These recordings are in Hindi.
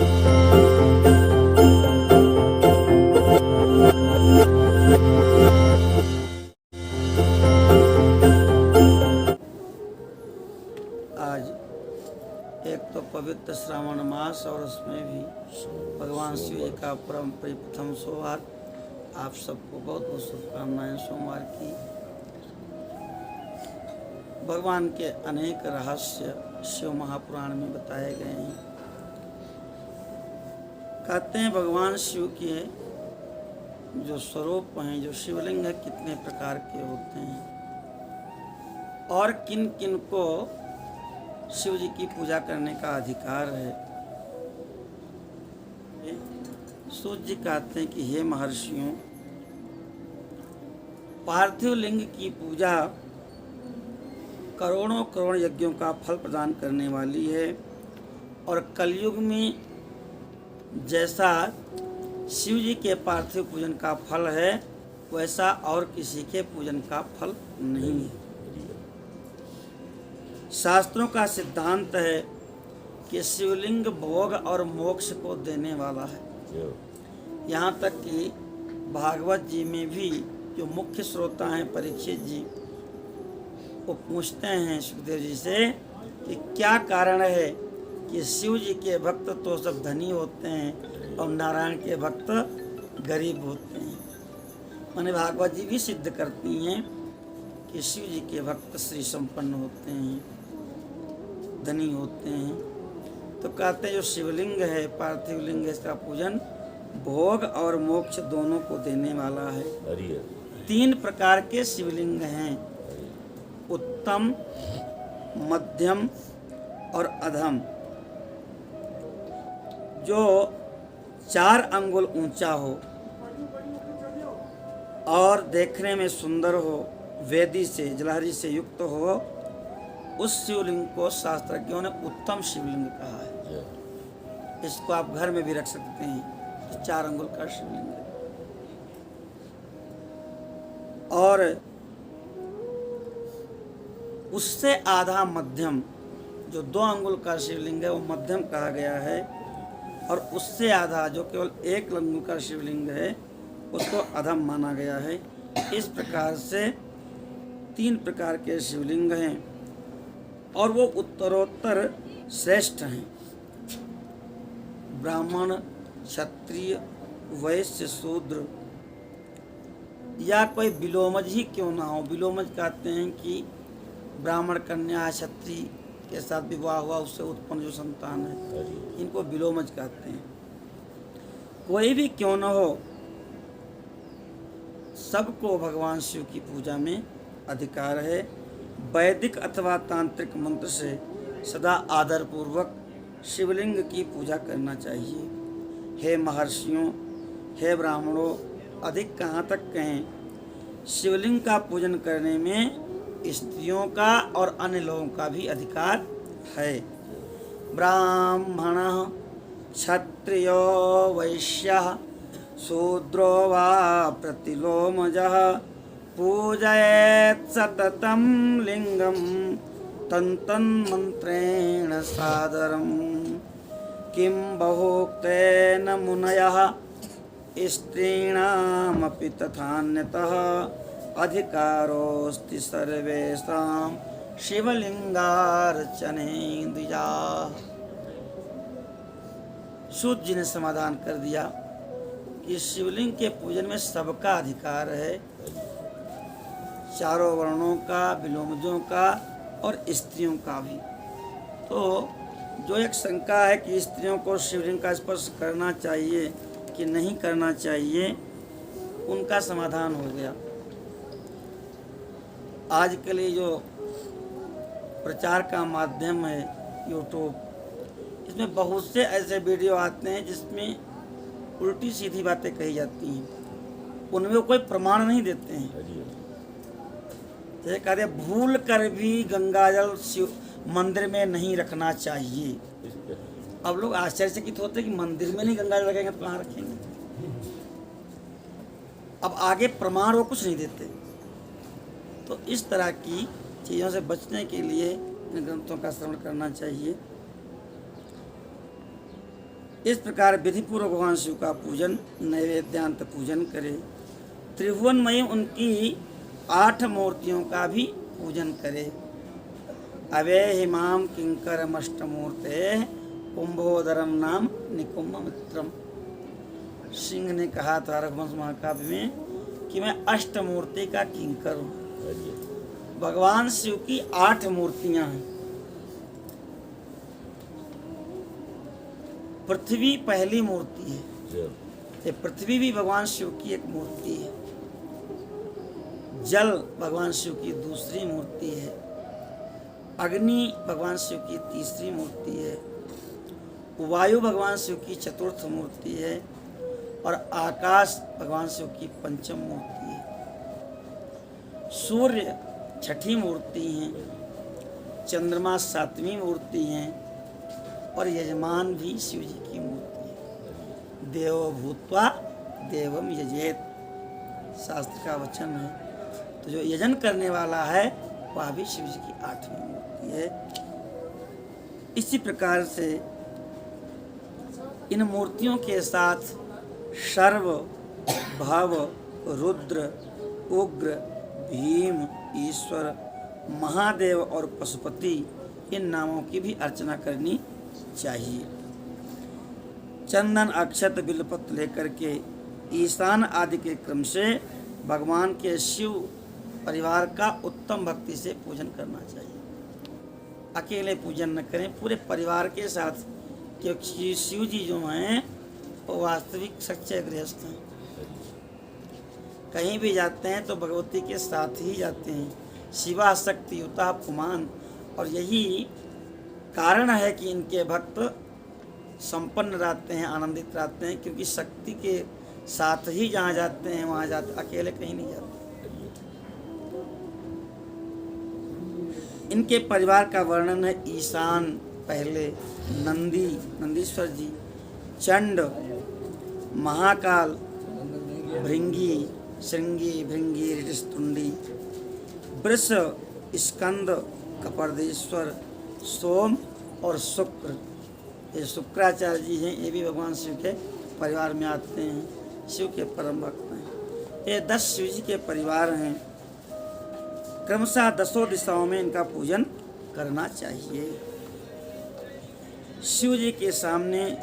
आज एक तो पवित्र श्रावण मास और उसमें भी भगवान शिव जी का परम प्रथम सोमवार। आप सबको बहुत बहुत शुभकामनाएं सोमवार की। भगवान के अनेक रहस्य शिव महापुराण में बताए गए हैं। कहते हैं भगवान शिव के जो स्वरूप हैं, जो शिवलिंग है, कितने प्रकार के होते हैं और किन किन को शिव जी की पूजा करने का अधिकार है। सूत जी कहते हैं कि हे महर्षियों, पार्थिव लिंग की पूजा करोड़ों करोड़ यज्ञों का फल प्रदान करने वाली है और कलयुग में जैसा शिव जी के पार्थिव पूजन का फल है वैसा और किसी के पूजन का फल नहीं है। शास्त्रों का सिद्धांत है कि शिवलिंग भोग और मोक्ष को देने वाला है। यहाँ तक कि भागवत जी में भी जो मुख्य श्रोता हैं परीक्षित जी, वो पूछते हैं सुखदेव जी से कि क्या कारण है कि शिव जी के भक्त तो सब धनी होते हैं और नारायण के भक्त गरीब होते हैं। माने भागवत जी भी सिद्ध करती हैं कि शिव जी के भक्त श्री संपन्न होते हैं, धनी होते हैं। तो कहते हैं जो शिवलिंग है, पार्थिव लिंग है, इसका पूजन भोग और मोक्ष दोनों को देने वाला है। 3 प्रकार के शिवलिंग हैं, उत्तम, मध्यम और अधम। जो 4 अंगुल ऊंचा हो और देखने में सुंदर हो, वेदी से जलहरी से युक्त हो, उस शिवलिंग को शास्त्रज्ञों ने उत्तम शिवलिंग कहा है। इसको आप घर में भी रख सकते हैं। 4 अंगुल का शिवलिंग है। और उससे आधा मध्यम, जो 2 अंगुल का शिवलिंग है वो मध्यम कहा गया है। और उससे आधा जो केवल 1 अंगुल का शिवलिंग है उसको अधम माना गया है। इस प्रकार से 3 प्रकार के शिवलिंग हैं और वो उत्तरोत्तर श्रेष्ठ हैं। ब्राह्मण, क्षत्रिय, वैश्य, शूद्र या कोई विलोमज ही क्यों ना हो। विलोमज कहते हैं कि ब्राह्मण कन्या क्षत्रिय के साथ विवाह हुआ, उससे उत्पन्न जो संतान है, इनको विलोमज कहते हैं। कोई भी क्यों न हो, सबको भगवान शिव की पूजा में अधिकार है। वैदिक अथवा तांत्रिक मंत्र से सदा आदर पूर्वक शिवलिंग की पूजा करना चाहिए। हे महर्षियों, हे ब्राह्मणों, अधिक कहाँ तक कहें, शिवलिंग का पूजन करने में स्त्रियों का और अन्य लोगों का भी अधिकार है। ब्राह्मण, क्षत्रियो, वैश्यः, शूद्रो वा प्रतिलोमजः पूजयेत् सततं लिंगं तन्मन्त्रेण सादरं। किं बहुक्तेन मुनयः स्त्रीणामपि तथान्यतः अधिकारोऽस्ति सर्वेषां शिवलिंगार्चने द्विजाः। सूत जी ने समाधान कर दिया कि शिवलिंग के पूजन में सबका अधिकार है, चारों वर्णों का, विलोमजों का और स्त्रियों का भी। तो जो एक शंका है कि स्त्रियों को शिवलिंग का स्पर्श करना चाहिए कि नहीं करना चाहिए, उनका समाधान हो गया। आज के लिए जो प्रचार का माध्यम है यूट्यूब, इसमें बहुत से ऐसे वीडियो आते हैं जिसमें उल्टी सीधी बातें कही जाती हैं, उनमें कोई प्रमाण नहीं देते हैं। जैसे कहते भूल कर भी गंगाजल शिव मंदिर में नहीं रखना चाहिए। अब लोग आश्चर्यचकित होते हैं कि मंदिर में नहीं गंगाजल रखेंगे तो कहाँ रखेंगे। अब आगे प्रमाण वो कुछ नहीं देते। तो इस तरह की चीज़ों से बचने के लिए इन ग्रंथों का श्रवण करना चाहिए। इस प्रकार विधिपूर्वक भगवान शिव का पूजन नैवेद्यांत पूजन करे। त्रिभुवनमयी उनकी 8 मूर्तियों का भी पूजन करे। अवे हिमाम किंकरमष्टमूर्ते कुंभोदरम नाम निकुंभ मित्रम। सिंह ने कहा था रघुवंश महाकाव्य में कि मैं अष्टमूर्ति का किंकर हूँ। भगवान शिव की 8 मूर्तियां हैं। पृथ्वी पहली मूर्ति है। ये पृथ्वी भी भगवान शिव की एक मूर्ति है। जल भगवान शिव की दूसरी मूर्ति है। अग्नि भगवान शिव की तीसरी मूर्ति है। वायु भगवान शिव की चतुर्थ मूर्ति है और आकाश भगवान शिव की पंचम मूर्ति है। सूर्य छठी मूर्ति हैं, चंद्रमा 7वीं मूर्ति हैं और यजमान भी शिव जी की मूर्ति है। देवो भूत्वा देवम यजेत, शास्त्र का वचन है। तो जो यजन करने वाला है वह भी शिव जी की 8वीं मूर्ति है। इसी प्रकार से इन मूर्तियों के साथ सर्व, भव, रुद्र, उग्र, भीम, ईश्वर, महादेव और पशुपति इन नामों की भी अर्चना करनी चाहिए। चंदन, अक्षत, बिल्वपत्र लेकर के ईशान आदि के क्रम से भगवान के शिव परिवार का उत्तम भक्ति से पूजन करना चाहिए। अकेले पूजन न करें, पूरे परिवार के साथ, क्योंकि शिव जी जो हैं वो वास्तविक सच्चे गृहस्थ हैं। कहीं भी जाते हैं तो भगवती के साथ ही जाते हैं। शिवा शक्ति युता पुमान, और यही कारण है कि इनके भक्त संपन्न रहते हैं, आनंदित रहते हैं, क्योंकि शक्ति के साथ ही जहाँ जाते हैं वहाँ जाते, अकेले कहीं नहीं जाते। इनके परिवार का वर्णन है। ईशान पहले, नंदी, नंदीश्वर जी, चंड, महाकाल, भृंगी, श्रृंगी, भृंगी, ऋतुस्तुंडी, वृष, स्कंद, कपर्देश्वर, सोम और शुक्र। ये शुक्राचार्य जी हैं, ये भी भगवान शिव के परिवार में आते हैं, शिव के परम भक्त हैं। ये 10 शिव जी के परिवार हैं। क्रमशः 10 दिशाओं में इनका पूजन करना चाहिए। शिव जी के सामने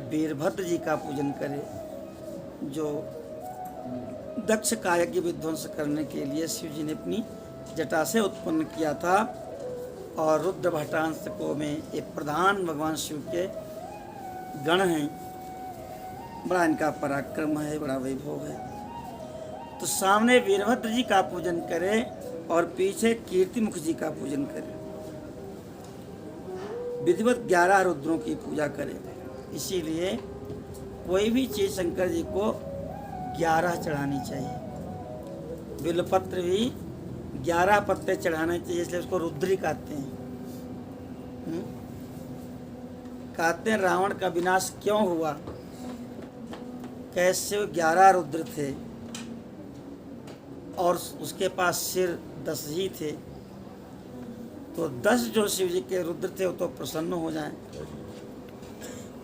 वीरभद्र जी का पूजन करें, जो दक्ष का यज्ञ विध्वंस करने के लिए शिव जी ने अपनी जटा से उत्पन्न किया था। और रुद्र भट्टांशकों में ये प्रधान भगवान शिव के गण हैं। बड़ा इनका पराक्रम है, बड़ा वैभव है। तो सामने वीरभद्र जी का पूजन करें और पीछे कीर्तिमुख जी का पूजन करें। विधिवत 11 रुद्रों की पूजा करें। इसीलिए कोई भी चीज शंकर जी को 11 चढ़ानी चाहिए। बिल्वपत्र भी 11 पत्ते चढ़ाने चाहिए, इसलिए उसको रुद्री कहते हैं। कहते हैं रावण का विनाश क्यों हुआ, कैसे 11 रुद्र थे और उसके पास सिर 10 ही थे। तो 10 जो शिव जी के रुद्र थे वो तो प्रसन्न हो जाएं,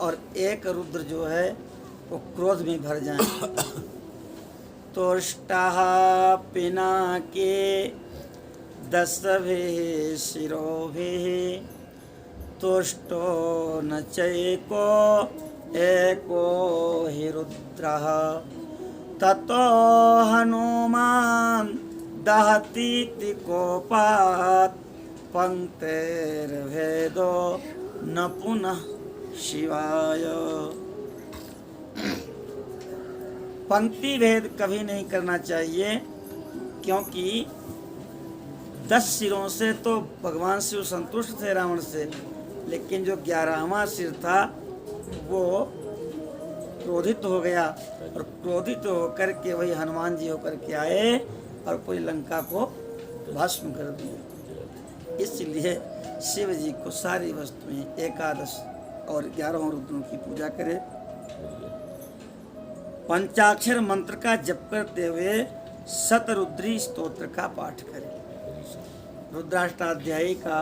और एक रुद्र जो है वो क्रोध में भर जाएं। तुष्टाः पिनाके 10 शिरोभिः तुष्टो न चैको एको हि रुद्रः ततो हनुमान् दहतीति कोपात् पंक्तिर्भेदो न पुनः शिवाय। पंक्ति भेद कभी नहीं करना चाहिए, क्योंकि 10 सिरों से तो भगवान शिव संतुष्ट थे रावण से, लेकिन जो 11वां सिर था वो क्रोधित हो गया, और क्रोधित होकर के वही हनुमान जी होकर के आए और पूरी लंका को भस्म कर दिया। इसलिए शिव जी को सारी वस्तुएं 11 और 11 रुद्रों की पूजा करें। पंचाक्षर मंत्र का जप करते हुए शतरुद्री स्तोत्र का पाठ करें। रुद्राष्टाध्यायी का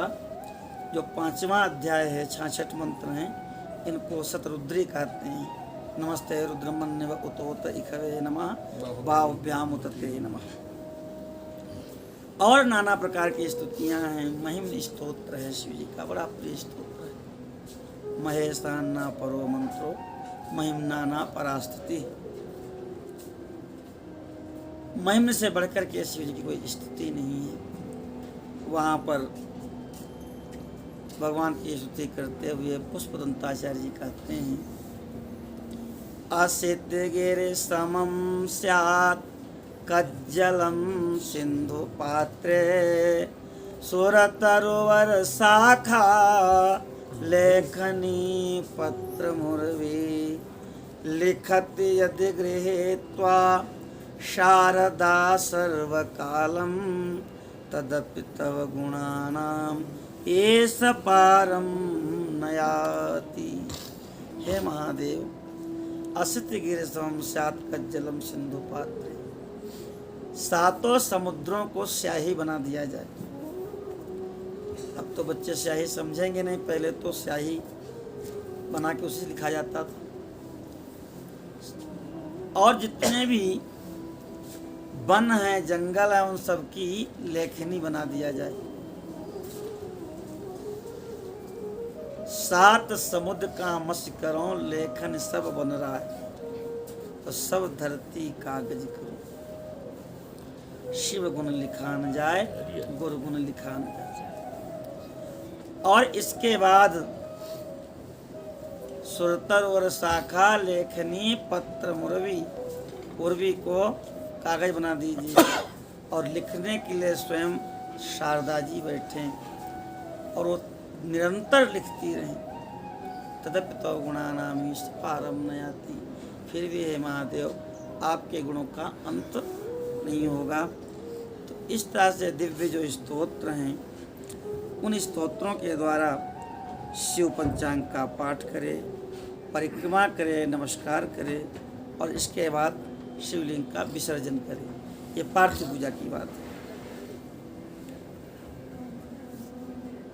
जो 5वां अध्याय है, 66 मंत्र हैं, इनको शतरुद्री कहते हैं। नमस्ते रुद्रमन्य उतोत इखवे नमः बाहुभ्याम उतते नमः। और नाना प्रकार की स्तुतियां हैं। महिम स्तोत्र है शिव जी का, बड़ा प्रिय स्तोत्र है। महेशान्ना परो मंत्रो महिम नाना परास्तुति। महिम से बढ़कर के शिव जी की कोई स्तुति नहीं है। वहाँ पर भगवान की स्तुति करते हुए पुष्पदंताचार्य जी कहते हैं, असिद्ध गिरि समम स्यात् कज्जलम सिंधु पात्रे सुरतरुवर शाखा लेखनी पत्र मुर्वी लिखत यदि गृहीत्वा शारदा सर्वकालम तदपि तव गुणानाम एष पारम नयाति। हे महादेव, असित गिरिसम स्यात् कज्जलम सिंधु पात्रे, सातों समुद्रों को स्याही बना दिया जाए। अब तो बच्चे स्याही समझेंगे नहीं, पहले तो स्याही बना के उसे लिखा जाता था। और जितने भी वन है, जंगल है, उन सब की लेखनी बना दिया जाए। 7 समुद्र का मत्स्य करो, लेखन सब बन रहा है, तो सब धरती कागज करो। शिव गुण लिखान जाए, गुरु गुण लिखान जाए। और इसके बाद सुरतर और शाखा लेखनी पत्र मुरवी, उर्वी को कागज बना दीजिए। और लिखने के लिए स्वयं शारदा जी बैठे और वो निरंतर लिखती रहीं। तदपि तव गुणानाम ईश पारम नयाति। फिर भी हे महादेव, आपके गुणों का अंत नहीं होगा। तो इस तरह से दिव्य जो स्तोत्र हैं, उन स्तोत्रों के द्वारा शिव पंचांग का पाठ करे, परिक्रमा करे, नमस्कार करे और इसके बाद शिवलिंग का विसर्जन करे। ये पार्थिव पूजा की बात है।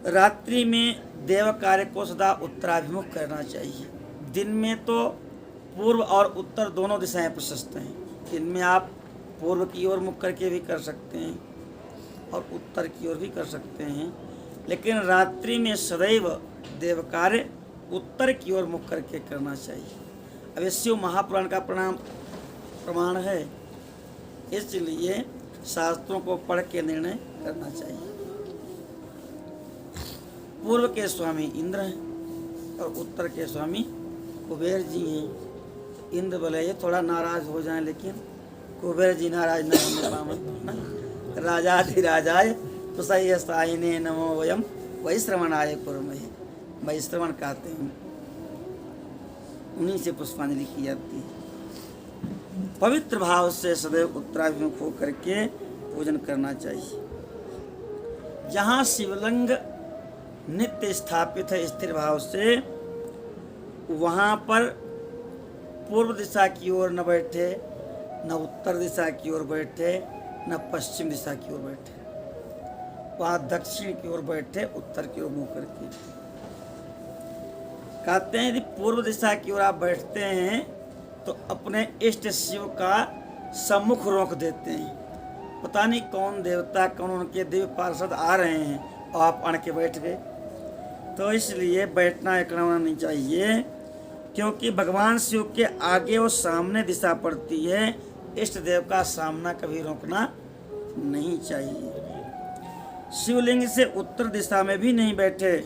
रात्रि में देव कार्य को सदा उत्तराभिमुख करना चाहिए। दिन में तो पूर्व और उत्तर दोनों दिशाएं प्रशस्त हैं। दिन में आप पूर्व की ओर मुख करके भी कर सकते हैं और उत्तर की ओर भी कर सकते हैं, लेकिन रात्रि में सदैव देव कार्य उत्तर की ओर मुख करके करना चाहिए। अब शिव महापुराण का प्रमाण है, इसलिए शास्त्रों को पढ़ के निर्णय करना चाहिए। पूर्व के स्वामी इंद्र हैं और उत्तर के स्वामी कुबेर जी हैं। इंद्र बोले ये थोड़ा नाराज हो जाएं, लेकिन कुबेर जी नाराज न होने पावे। राजाधिराजाय तुषय साइने नमो वयम वैश्रवणाय कुर्महे। वैश्रवण कहते हैं, उन्हीं से पुष्पांजलि की जाती है। पवित्र भाव से सदैव उत्तराभिमुख होकर के पूजन करना चाहिए। जहाँ शिवलिंग नित्य स्थापित है स्थिर भाव से, वहाँ पर पूर्व दिशा की ओर न बैठे, न उत्तर दिशा की ओर बैठे, न पश्चिम दिशा की ओर बैठे। वहाँ दक्षिण की ओर बैठे, उत्तर की ओर मुँह करके। कहते हैं यदि पूर्व दिशा की ओर आप बैठते हैं तो अपने इष्ट शिव का सम्मुख रोक देते हैं। पता नहीं कौन देवता, कौन उनके दिव्य पार्षद आ रहे हैं और आप अड़ के बैठ गए। तो इसलिए बैठना एकड़ना नहीं चाहिए, क्योंकि भगवान शिव के आगे और सामने दिशा पड़ती है। इष्ट देव का सामना कभी रोकना नहीं चाहिए। शिवलिंग से उत्तर दिशा में भी नहीं बैठे,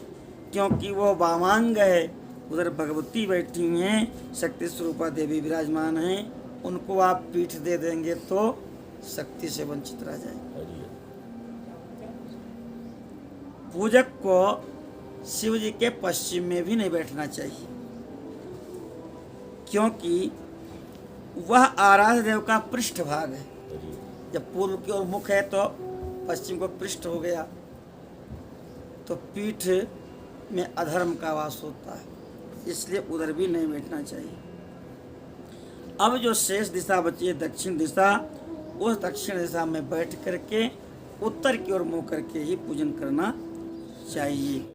क्योंकि वो वामांग है। उधर भगवती बैठी हुई हैं, शक्ति स्वरूपा देवी विराजमान हैं। उनको आप पीठ दे देंगे तो शक्ति से वंचित रह जाए। पूजक को शिव जी के पश्चिम में भी नहीं बैठना चाहिए, क्योंकि वह आराध्य देव का पृष्ठ भाग है। जब पूर्व की ओर मुख है तो पश्चिम को पृष्ठ हो गया, तो पीठ में अधर्म का वास होता है, इसलिए उधर भी नहीं बैठना चाहिए। अब जो शेष दिशा बची है दक्षिण दिशा, उस दक्षिण दिशा में बैठ करके उत्तर की ओर मुँह करके ही पूजन करना चाहिए।